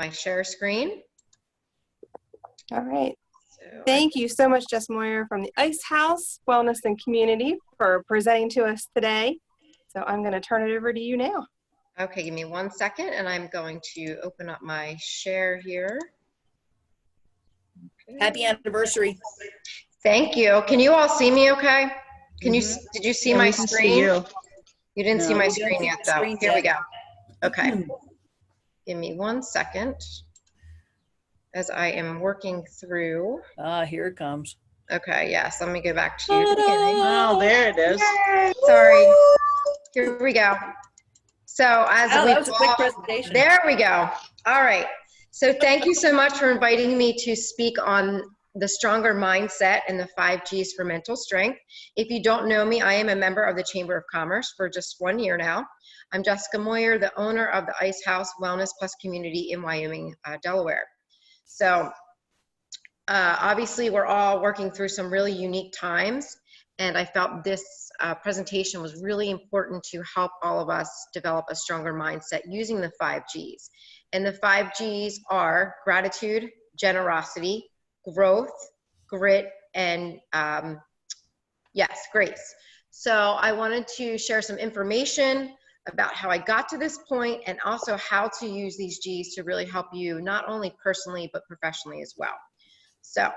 my share screen. All right. Thank you so much, Jess Moyer from the Ice House Wellness and Community for presenting to us today. So I'm going to turn it over to you now. Okay, give me 1 second and I'm going to open up my share here. Okay. Happy anniversary. Thank you. Can you all see me okay? Can you, did you see my screen? You. You didn't see my screen yet though. Here we go. Okay. Give me 1 second as I am working through. Ah, here it comes. Okay, yes, let me go back to the beginning. Oh, there it is. Yay, sorry. Here we go. So as that was a quick presentation. There we go. All right. So thank you so much for inviting me to speak on the stronger mindset and the 5 Gs for mental strength. If you don't know me, I am a member of the Chamber of Commerce for just 1 year now. I'm Jessica Moyer, the owner of the Ice House Wellness Plus community in Wyoming, Delaware. So obviously we're all working through some really unique times, and I felt this presentation was really important to help all of us develop a stronger mindset using the 5 Gs. And the 5 Gs are gratitude, generosity, growth, grit, and yes, grace. So I wanted to share some information about how I got to this point and also how to use these Gs to really help you not only personally but professionally as well. So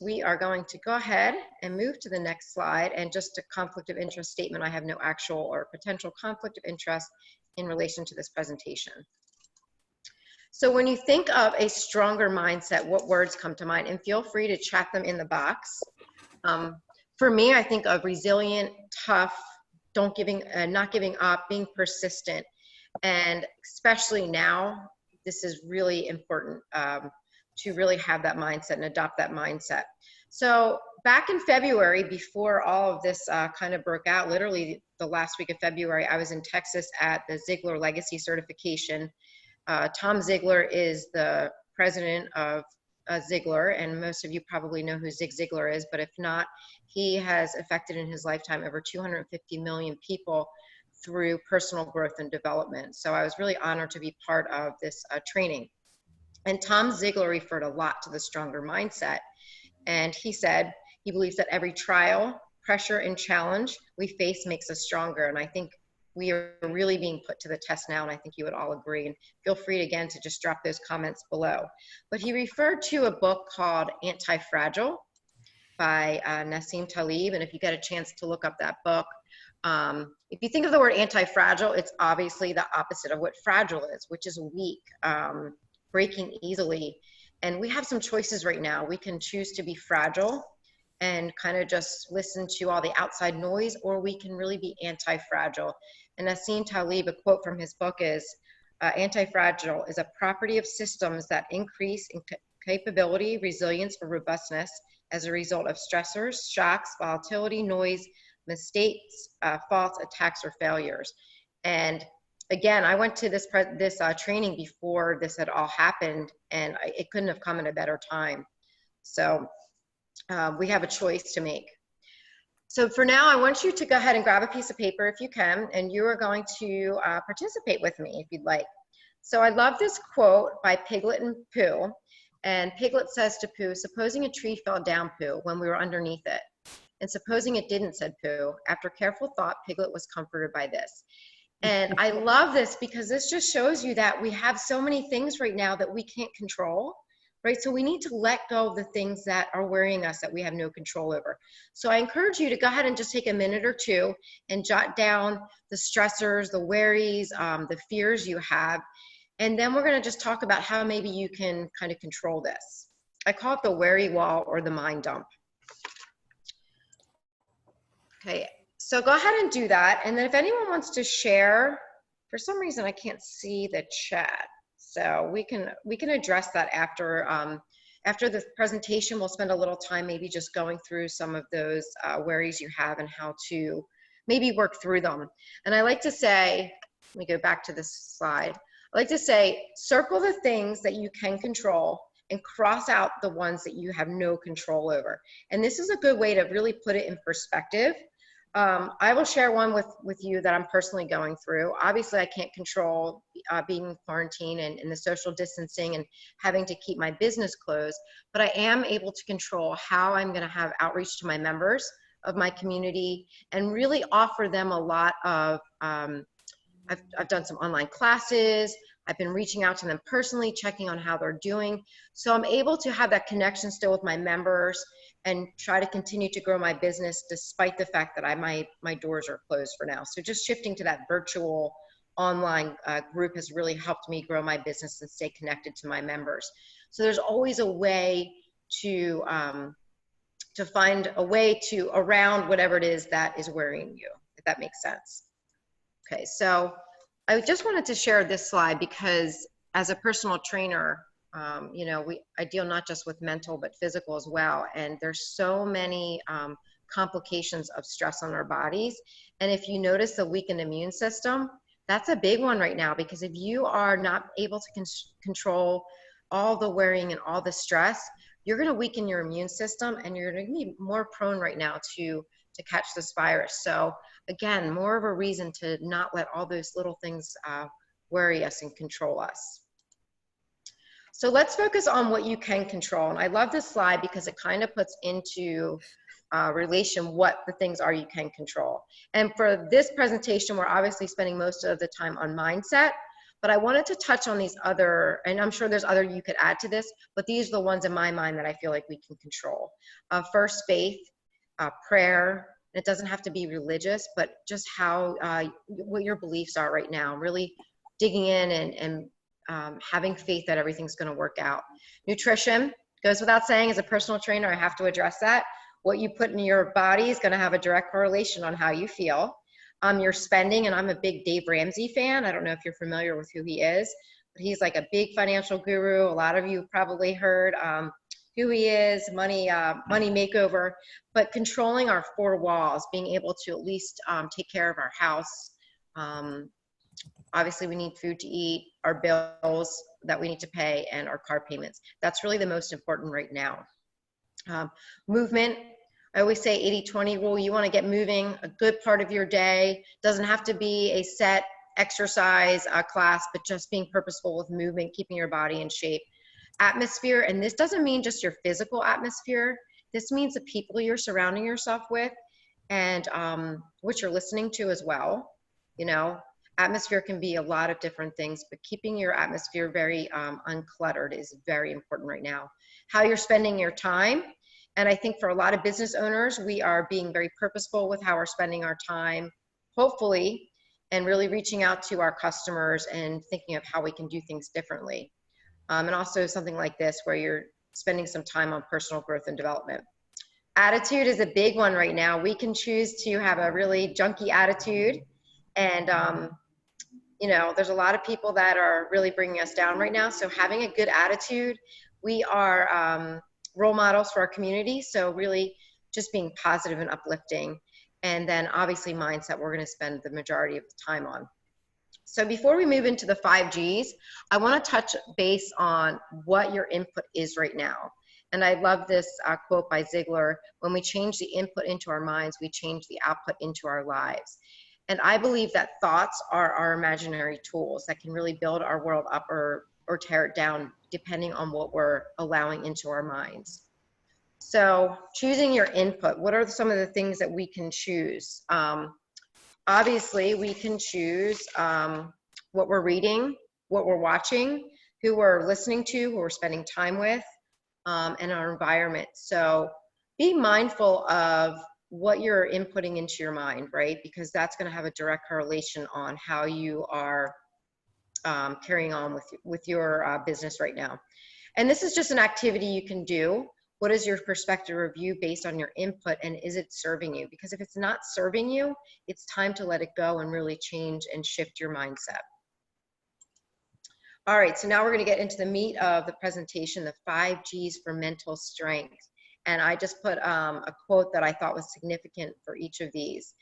we are going to go ahead and move to the next slide, and just a conflict of interest statement. I have no actual or potential conflict of interest in relation to this presentation. So when you think of a stronger mindset, what words come to mind? And feel free to chat them in the box. For me, I think of resilient, tough, not giving up, being persistent. And especially now, this is really important to really have that mindset and adopt that mindset. So back in February, before all of this kind of broke out, literally the last week of February, I was in Texas at the Ziglar Legacy Certification. Tom Ziglar is the president of Ziglar, and most of you probably know who Zig Ziglar is, but if not, he has affected in his lifetime over 250 million people through personal growth and development. So I was really honored to be part of this training. And Tom Ziglar referred a lot to the stronger mindset. And he said he believes that every trial, pressure, and challenge we face makes us stronger. And I think we are really being put to the test now, and I think you would all agree. And feel free again to just drop those comments below. But he referred to a book called Anti-Fragile by Nassim Taleb. And if you get a chance to look up that book, if you think of the word anti-fragile, it's obviously the opposite of what fragile is, which is weak, breaking easily. And we have some choices right now. We can choose to be fragile and kind of just listen to all the outside noise, or we can really be anti-fragile. And Nassim Taleb, a quote from his book is, anti-fragile is a property of systems that increase in capability, resilience, or robustness as a result of stressors, shocks, volatility, noise, mistakes, faults, attacks, or failures. And again, I went to this training before this had all happened, and it couldn't have come at a better time. So we have a choice to make. So for now, I want you to go ahead and grab a piece of paper if you can, and you are going to participate with me if you'd like. So I love this quote by Piglet and Pooh. And Piglet says to Pooh, "Supposing a tree fell down, Pooh, when we were underneath it. And supposing it didn't," said Pooh. After careful thought, Piglet was comforted by this. And I love this because this just shows you that we have so many things right now that we can't control, right? So we need to let go of the things that are worrying us that we have no control over. So I encourage you to go ahead and just take a minute or two and jot down the stressors, the worries, the fears you have. And then we're going to just talk about how maybe you can kind of control this. I call it the worry wall or the mind dump. Okay. So go ahead and do that. And then if anyone wants to share, for some reason I can't see the chat. So we can address that after the presentation. We'll spend a little time maybe just going through some of those worries you have and how to maybe work through them. And I like to say, let me go back to this slide. I like to say, circle the things that you can control and cross out the ones that you have no control over. And this is a good way to really put it in perspective. I will share one with you that I'm personally going through. Obviously, I can't control being in quarantine and the social distancing and having to keep my business closed, but I am able to control how I'm going to have outreach to my members of my community and really offer them a lot of, I've done some online classes. I've been reaching out to them personally, checking on how they're doing. So I'm able to have that connection still with my members and try to continue to grow my business despite the fact that my doors are closed for now. So just shifting to that virtual online group has really helped me grow my business and stay connected to my members. So there's always a way to find a way to around whatever it is that is worrying you, if that makes sense. Okay, so I just wanted to share this slide because as a personal trainer, you know, I deal not just with mental, but physical as well. And there's so many complications of stress on our bodies. And if you notice the weakened immune system, that's a big one right now, because if you are not able to control all the worrying and all the stress, you're going to weaken your immune system and you're going to be more prone right now to catch this virus. So again, more of a reason to not let all those little things worry us and control us. So let's focus on what you can control. And I love this slide because it kind of puts into relation what the things are you can control. And for this presentation, we're obviously spending most of the time on mindset, but I wanted to touch on these other, and I'm sure there's other you could add to this, but these are the ones in my mind that I feel like we can control. First, faith, prayer. It doesn't have to be religious, but just how, what your beliefs are right now, really digging in and having faith that everything's going to work out. Nutrition goes without saying. As a personal trainer, I have to address that. What you put in your body is going to have a direct correlation on how you feel. Your spending, and I'm a big Dave Ramsey fan. I don't know if you're familiar with who he is, but he's like a big financial guru. A lot of you have probably heard who he is, money makeover, but controlling our four walls, being able to at least take care of our house. Obviously, we need food to eat, our bills that we need to pay, and our car payments. That's really the most important right now. Movement. I always say 80-20 rule. You want to get moving a good part of your day. Doesn't have to be a set exercise class, but just being purposeful with movement, keeping your body in shape. Atmosphere, and this doesn't mean just your physical atmosphere. This means the people you're surrounding yourself with and what you're listening to as well. You know, atmosphere can be a lot of different things, but keeping your atmosphere very uncluttered is very important right now. How you're spending your time. And I think for a lot of business owners, we are being very purposeful with how we're spending our time, hopefully, and really reaching out to our customers and thinking of how we can do things differently. And also something like this where you're spending some time on personal growth and development. Attitude is a big one right now. We can choose to have a really junky attitude. And, you know, there's a lot of people that are really bringing us down right now. So having a good attitude, we are role models for our community. So really just being positive and uplifting. And then obviously mindset, we're going to spend the majority of the time on. So before we move into the 5 Gs, I want to touch base on what your input is right now. And I love this quote by Ziglar: when we change the input into our minds, we change the output into our lives. And I believe that thoughts are our imaginary tools that can really build our world up or tear it down, depending on what we're allowing into our minds. So choosing your input, what are some of the things that we can choose? Obviously, we can choose what we're reading, what we're watching, who we're listening to, who we're spending time with, and our environment. So be mindful of what you're inputting into your mind, right? Because that's going to have a direct correlation on how you are carrying on with your business right now. And this is just an activity you can do. What is your perspective review based on your input, and is it serving you? Because if it's not serving you, it's time to let it go and really change and shift your mindset. All right, so now we're going to get into the meat of the presentation, the 5 Gs for mental strength. And I just put a quote that I thought was significant for each of these.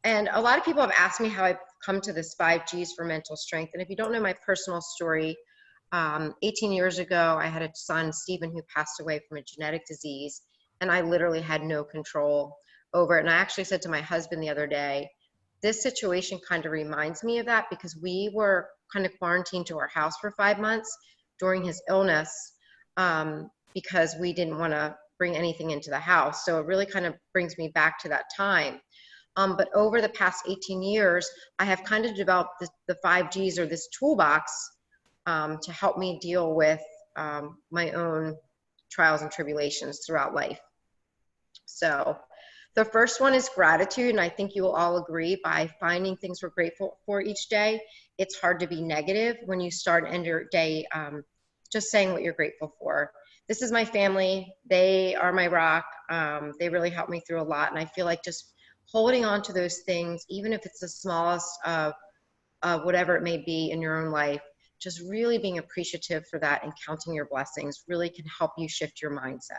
And a lot of people have asked me how I've come to this 5 Gs for mental strength. And if you don't know my personal story, 18 years ago, I had a son, Stephen, who passed away from a genetic disease, and I literally had no control over it. And I actually said to my husband the other day, this situation kind of reminds me of that, because we were kind of quarantined to our house for 5 months during his illness, because we didn't want to bring anything into the house. So it really kind of brings me back to that time. But over the past 18 years, I have kind of developed the 5Gs, or this toolbox, to help me deal with my own trials and tribulations throughout life. So the first one is gratitude, and I think you will all agree, by finding things we're grateful for each day, it's hard to be negative when you start and end your day just saying what you're grateful for. This is my family. They are my rock. They really helped me through a lot, and I feel like just holding on to those things, even if it's the smallest of whatever it may be in your own life, just really being appreciative for that and counting your blessings really can help you shift your mindset.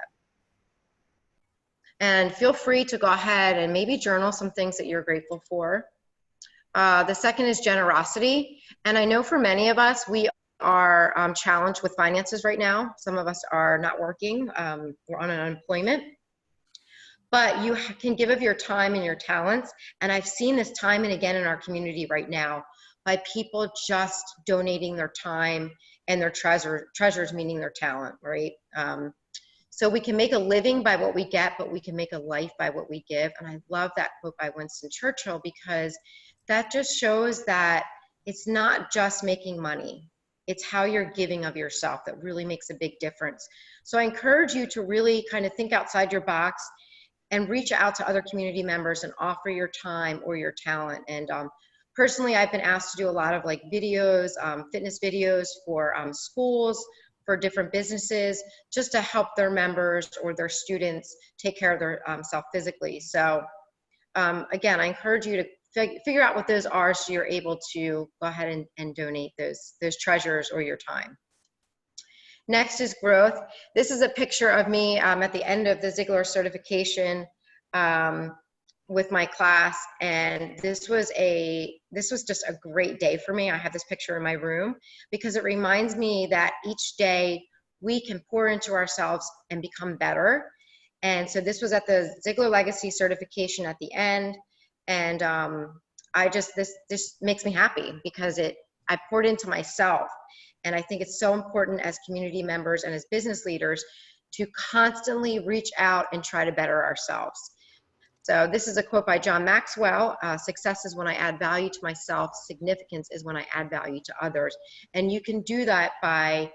And feel free to go ahead and maybe journal some things that you're grateful for. The second is generosity. And I know for many of us, we are challenged with finances right now. Some of us are not working. We're on unemployment. But you can give of your time and your talents. And I've seen this time and again in our community right now, by people just donating their time and their treasures, meaning their talent, right? So we can make a living by what we get, but we can make a life by what we give. And I love that quote by Winston Churchill, because that just shows that it's not just making money. It's how you're giving of yourself that really makes a big difference. So I encourage you to really kind of think outside your box and reach out to other community members and offer your time or your talent. And personally, I've been asked to do a lot of like videos, fitness videos for schools, for different businesses, just to help their members or their students take care of their self physically. So again, I encourage you to figure out what those are, so you're able to go ahead and donate those treasures or your time. Next is growth. This is a picture of me at the end of the Ziglar certification with my class, and this was just a great day for me. I have this picture in my room because it reminds me that each day we can pour into ourselves and become better. And so this was at the Ziglar Legacy certification at the end, and this makes me happy because I poured into myself. And I think it's so important as community members and as business leaders to constantly reach out and try to better ourselves. So this is a quote by John Maxwell: success is when I add value to myself, significance is when I add value to others. And you can do that by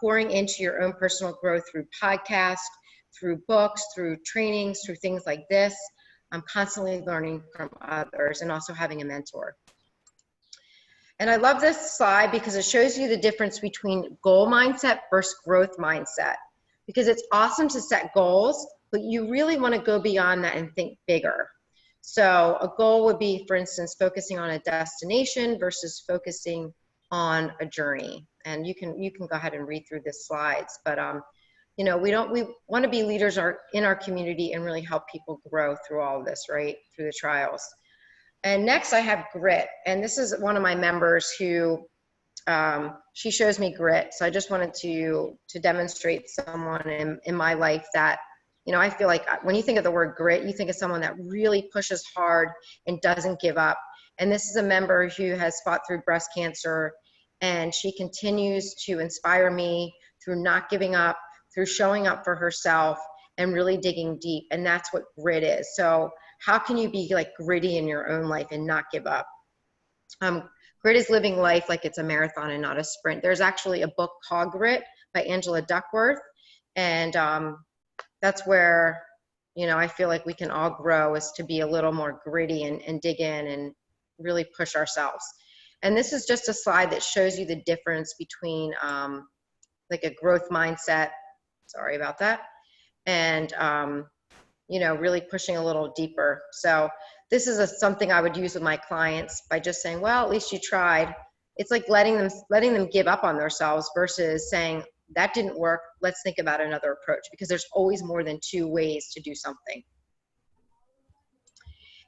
pouring into your own personal growth through podcasts, through books, through trainings, through things like this. I'm constantly learning from others, and also having a mentor. And I love this slide because it shows you the difference between goal mindset versus growth mindset. Because it's awesome to set goals, but you really want to go beyond that and think bigger. So a goal would be, for instance, focusing on a destination versus focusing on a journey. And you can go ahead and read through the slides. But you know, we want to be leaders in our community and really help people grow through all of this, right? Through the trials. And next I have grit. And this is one of my members who, she shows me grit. So I just wanted to demonstrate someone in my life that, you know, I feel like when you think of the word grit, you think of someone that really pushes hard and doesn't give up. And this is a member who has fought through breast cancer, and she continues to inspire me through not giving up, through showing up for herself and really digging deep. And that's what grit is. So how can you be like gritty in your own life and not give up? Grit is living life like it's a marathon and not a sprint. There's actually a book called Grit by Angela Duckworth. And that's where, you know, I feel like we can all grow, is to be a little more gritty and dig in and really push ourselves. And this is just a slide that shows you the difference between like a growth mindset, sorry about that, and you know, really pushing a little deeper. So this is something I would use with my clients by just saying, well, at least you tried. It's like letting them give up on themselves versus saying, that didn't work, let's think about another approach, because there's always more than two ways to do something.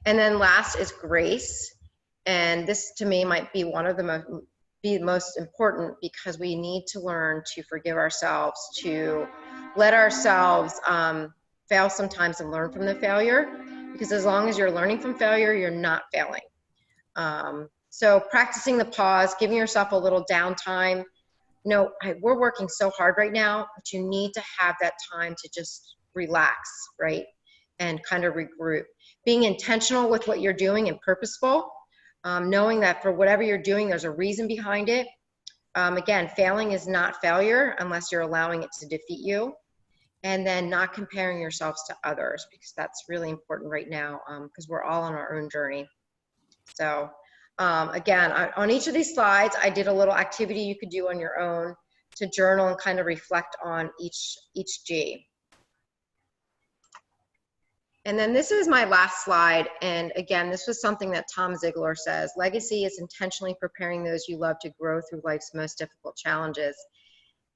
And then last is grace. And this to me might be one of the most important, because we need to learn to forgive ourselves, to let ourselves fail sometimes and learn from the failure. because as long as you're learning from failure, you're not failing. So practicing the pause, giving yourself a little downtime. We're working so hard right now, but you need to have that time to just relax, right? And kind of regroup. Being intentional with what you're doing and purposeful, knowing that for whatever you're doing, there's a reason behind it. Again, failing is not failure unless you're allowing it to defeat you. And then not comparing yourselves to others, because that's really important right now, because we're all on our own journey. So again, on each of these slides, I did a little activity you could do on your own to journal and kind of reflect on each G. And then this is my last slide. And again, this was something that Tom Ziglar says: legacy is intentionally preparing those you love to grow through life's most difficult challenges.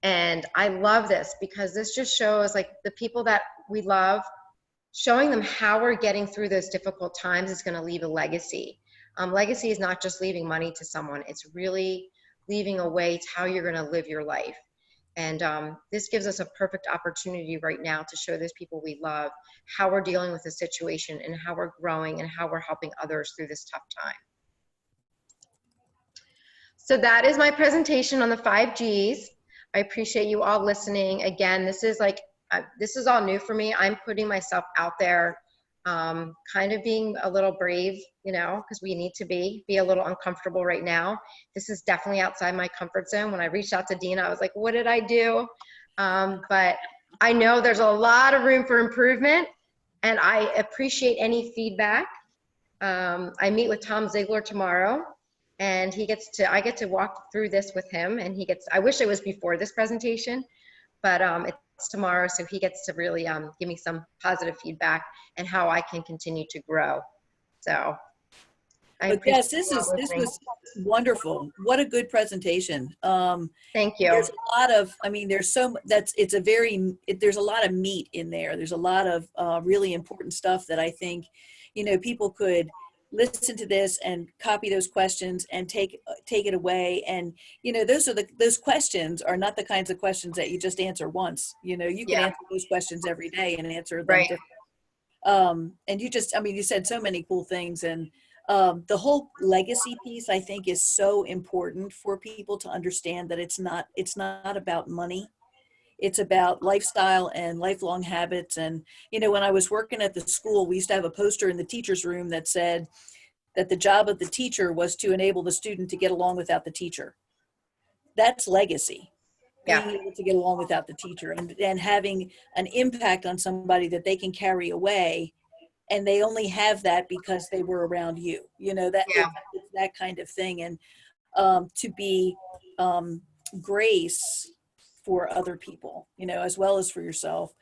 And I love this because this just shows, like, the people that we love, showing them how we're getting through those difficult times is going to leave a legacy. Legacy is not just leaving money to someone. It's really leaving a way to how you're going to live your life. And this gives us a perfect opportunity right now to show those people we love how we're dealing with the situation and how we're growing and how we're helping others through this tough time. So that is my presentation on the 5 Gs. I appreciate you all listening. Again, this is all new for me. I'm putting myself out there, kind of being a little brave, because we need to be a little uncomfortable right now. This is definitely outside my comfort zone. When I reached out to Dina, I was like, what did I do? But I know there's a lot of room for improvement, and I appreciate any feedback. I meet with Tom Ziglar tomorrow, and I get to walk through this with him, and I wish it was before this presentation, but it's tomorrow, so he gets to really give me some positive feedback and how I can continue to grow. So yes, this was wonderful. What a good presentation. Thank you. There's a lot of, there's a lot of meat in there. There's a lot of really important stuff that I think, people could listen to this and copy those questions and take it away. And, those questions are not the kinds of questions that you just answer once. You can answer those questions every day and answer them right. differently. And you said so many cool things. And the whole legacy piece, I think, is so important for people to understand that it's not about money. It's about lifestyle and lifelong habits. And, when I was working at the school, we used to have a poster in the teacher's room that said that the job of the teacher was to enable the student to get along without the teacher. That's legacy. Being able to get along without the teacher and having an impact on somebody that they can carry away. And they only have that because they were around you, it's that kind of thing. And to be grace for other people, as well as for yourself.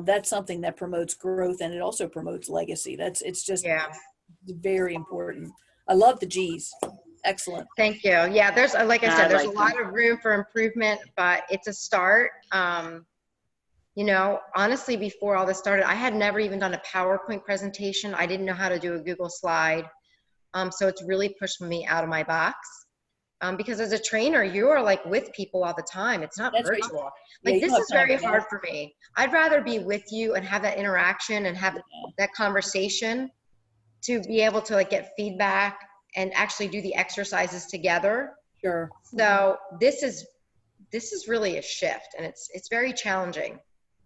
That's something that promotes growth, and it also promotes legacy. It's just very important. I love the G's. Excellent. Thank you. Yeah, there's, like I said, there's a lot of room for improvement, but it's a start. Honestly, before all this started, I had never even done a PowerPoint presentation. I didn't know how to do a Google slide. So it's really pushed me out of my box. Because as a trainer, you are like with people all the time. It's not virtual. Like, this is very hard for me. I'd rather be with you and have that interaction and have that conversation to be able to get feedback and actually do the exercises together. Sure. So this is really a shift, and it's very challenging.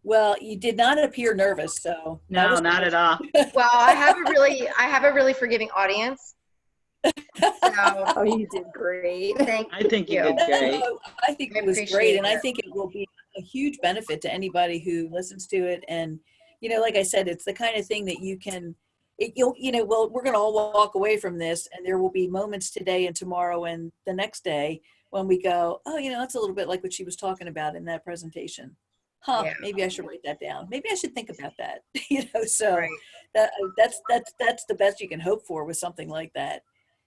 Well, you did not appear nervous, so. No, not at all. Well, I have a really forgiving audience. Oh, you did great. I think you did great. I think it was great, and I think it will be a huge benefit to anybody who listens to it. And, like I said, it's the kind of thing that we're going to all walk away from this, and there will be moments today and tomorrow and the next day when we go, oh, that's a little bit like what she was talking about in that presentation. Maybe I should write that down. Maybe I should think about that. So right. that's the best you can hope for with something like that.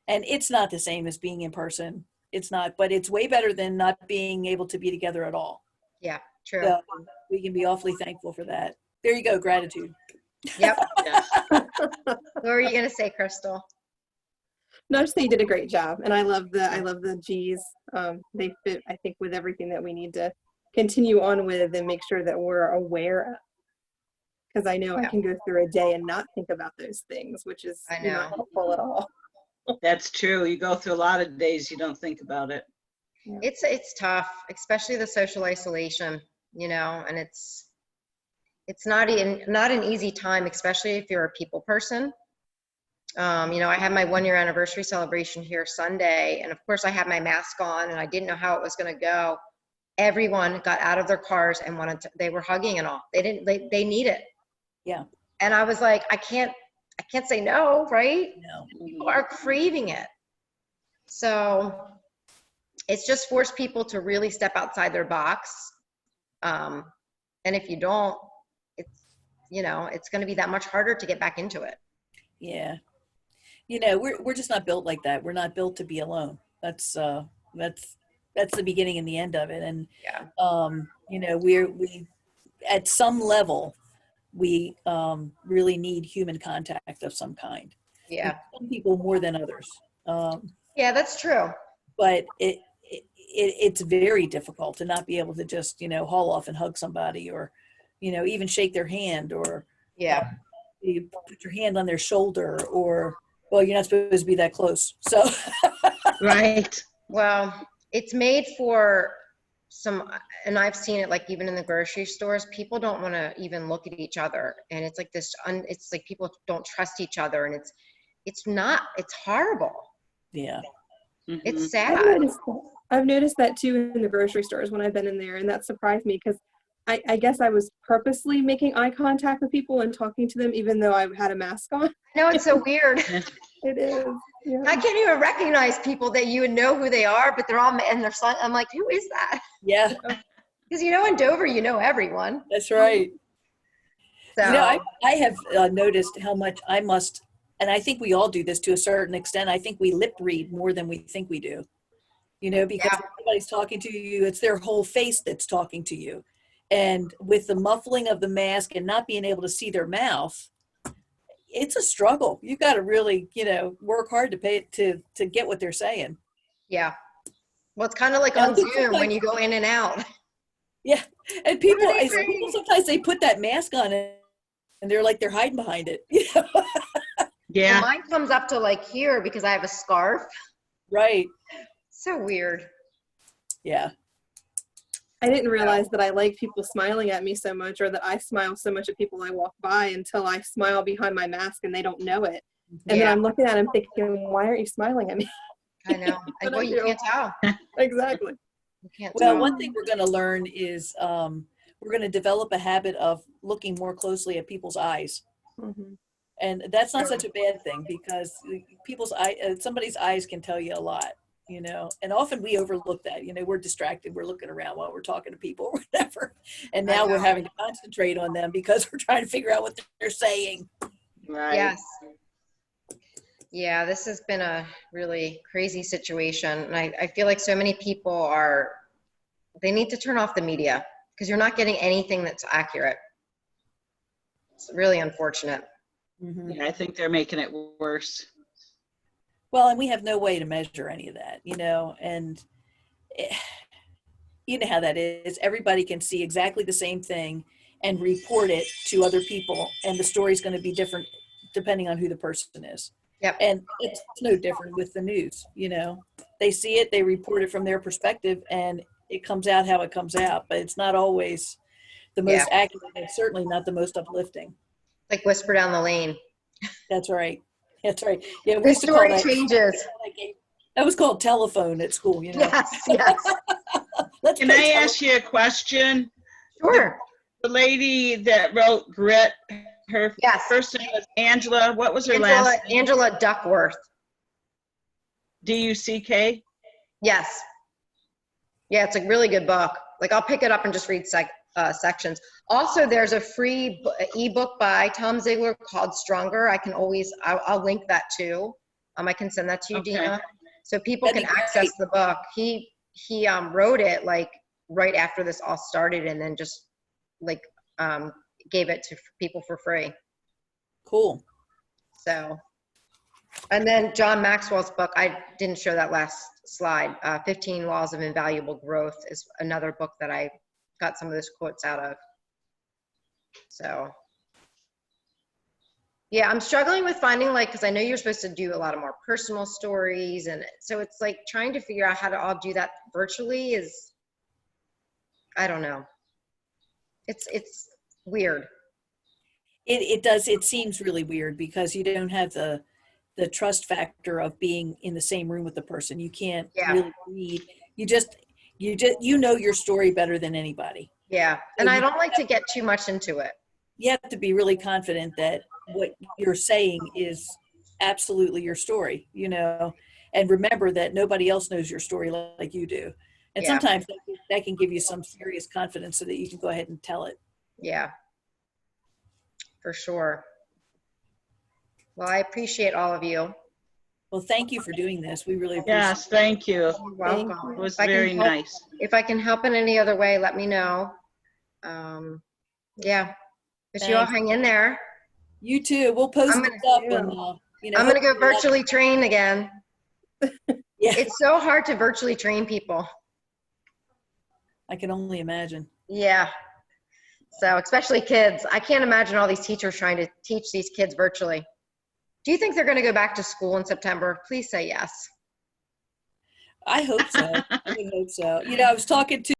And it's not the same as being in person. It's not, but it's way better than not being able to be together at all. Yeah, true. So we can be awfully thankful for that. There you go, gratitude. Yep. What were you gonna say, Crystal? No, I just think you did a great job, and I love the G's. They fit, I think, with everything that we need to continue on with and make sure that we're aware of. because I know I Yeah. can go through a day and not think about those things, which is I know. not helpful at all. That's true. You go through a lot of days you don't think about it. It's tough, especially the social isolation, you know, and it's not an easy time, especially if you're a people person. You know, I had my 1-year anniversary celebration here Sunday, and of course I had my mask on, and I didn't know how it was going to go. Everyone got out of their cars and they were hugging and all. They need it. Yeah. And I was like, I can't say no, right? No. People are craving it. So it's just forced people to really step outside their box. And if you don't, it's, you know, it's going to be that much harder to get back into it. Yeah. You know, we're just not built like that. We're not built to be alone. That's the beginning and the end of it. And, Yeah. you know, we at some level, we really need human contact of some kind. Yeah. Some people more than others. Yeah, that's true. But it's very difficult to not be able to just, you know, haul off and hug somebody, or, you know, even shake their hand, or Yeah. you put your hand on their shoulder, or, well, you're not supposed to be that close. So, Right. Well, it's made for some, and I've seen it like even in the grocery stores, people don't want to even look at each other. And it's like it's like people don't trust each other, and it's horrible. yeah. Mhm. It's sad. I've noticed that too in the grocery stores when I've been in there, and that surprised me because I guess I was purposely making eye contact with people and talking to them even though I had a mask on. No, it's so weird. It is. Yeah. I can't even recognize people that you would know who they are, but they're all, and I'm like, who is that? Yeah, Because, you know, in Dover, you know everyone. that's right. So, You know, I have noticed how much I must, and I think we all do this to a certain extent. I think we lip read more than we think we do. You know, because Yeah. when somebody's talking to you, it's their whole face that's talking to you. And with the muffling of the mask and not being able to see their mouth, it's a struggle. You got to really, you know, work hard to get what they're saying. yeah. Well, it's kind of like Yeah, on Zoom when you go in and out. Yeah, and people, What are they people saying? sometimes they put that mask on and they're like they're hiding behind it. You know? Well, Yeah. mine comes up to like here because I have a scarf. Right. So weird. Yeah. I didn't realize that I like people smiling at me so much, or that I smile so much at people I walk by, until I smile behind my mask and they don't know it. And then Yeah. I'm looking at them thinking, why aren't you smiling at me? I know. But Well, I you do. can't tell. Exactly. You can't Well, tell. one thing we're going to learn is we're going to develop a habit of looking more closely at people's eyes. Mhm. And that's not such a bad thing, because somebody's eyes can tell you a lot, you know, and often we overlook that. You know, we're distracted, we're looking around while we're talking to people or whatever, and now we're having to concentrate on them because we're trying to figure out what they're saying. Right. Yes. Yeah, this has been a really crazy situation. And I feel like so many people they need to turn off the media because you're not getting anything that's accurate. It's really unfortunate. Mm-hmm. Yeah, I think they're making it worse. Well, and we have no way to measure any of that, you know, and you know how that is. Everybody can see exactly the same thing and report it to other people, and the story's going to be different depending on who the person is. Yep. And it's no different with the news, you know. They see it, they report it from their perspective, and it comes out how it comes out, but it's not always the most accurate. It's certainly not the most uplifting. Like whisper down the lane. That's right. That's right. Yeah, we The used to call story that, changes. that was called telephone at school, you know. Yes, yes. Let's Can play I ask you a question? Sure. The lady that wrote Grit, her Yes. first name was Angela. What was her last name? Angela Duckworth. D-U-C-K? Yes. Yeah, it's a really good book. Like I'll pick it up and just read sections. Also, there's a free ebook by Tom Ziglar called Stronger. I'll link that too. I can send that to you, Okay. Dina, so people That'd can be access great. the book. He wrote it like right after this all started, and then just like gave it to people for free. Cool. So, and then John Maxwell's book, I didn't show that last slide, 15 Laws of Invaluable Growth is another book that I got some of those quotes out of. So, Yeah, I'm struggling with finding like, because I know you're supposed to do a lot of more personal stories. And so it's like trying to figure out how to all do that virtually is, I don't know. It's weird. It does, it seems really weird because you don't have the trust factor of being in the same room with the person. You can't Yeah. really read. You know your story better than anybody. Yeah. So And I don't like to get too much into it. you have to be really confident that what you're saying is absolutely your story, you know, and remember that nobody else knows your story like you do. And Yeah. sometimes that can give you some serious confidence so that you can go ahead and tell it. Yeah, for sure. Well, I appreciate all of you. Well, thank you for doing this. We really appreciate Yes, thank you. You're Thank welcome. It was If I can very help- nice. If I can help in any other way, let me know. Yeah, but you all Thanks. hang in there. You too. We'll post I'm it gonna- up and, you know, I'm gonna go hopefully that- virtually train again. Yeah, It's so hard to virtually train people. I can only imagine. Yeah. So especially kids. I can't imagine all these teachers trying to teach these kids virtually. Do you think they're going to go back to school in September? Please say yes. I hope so. I would hope so. You know, I was talking to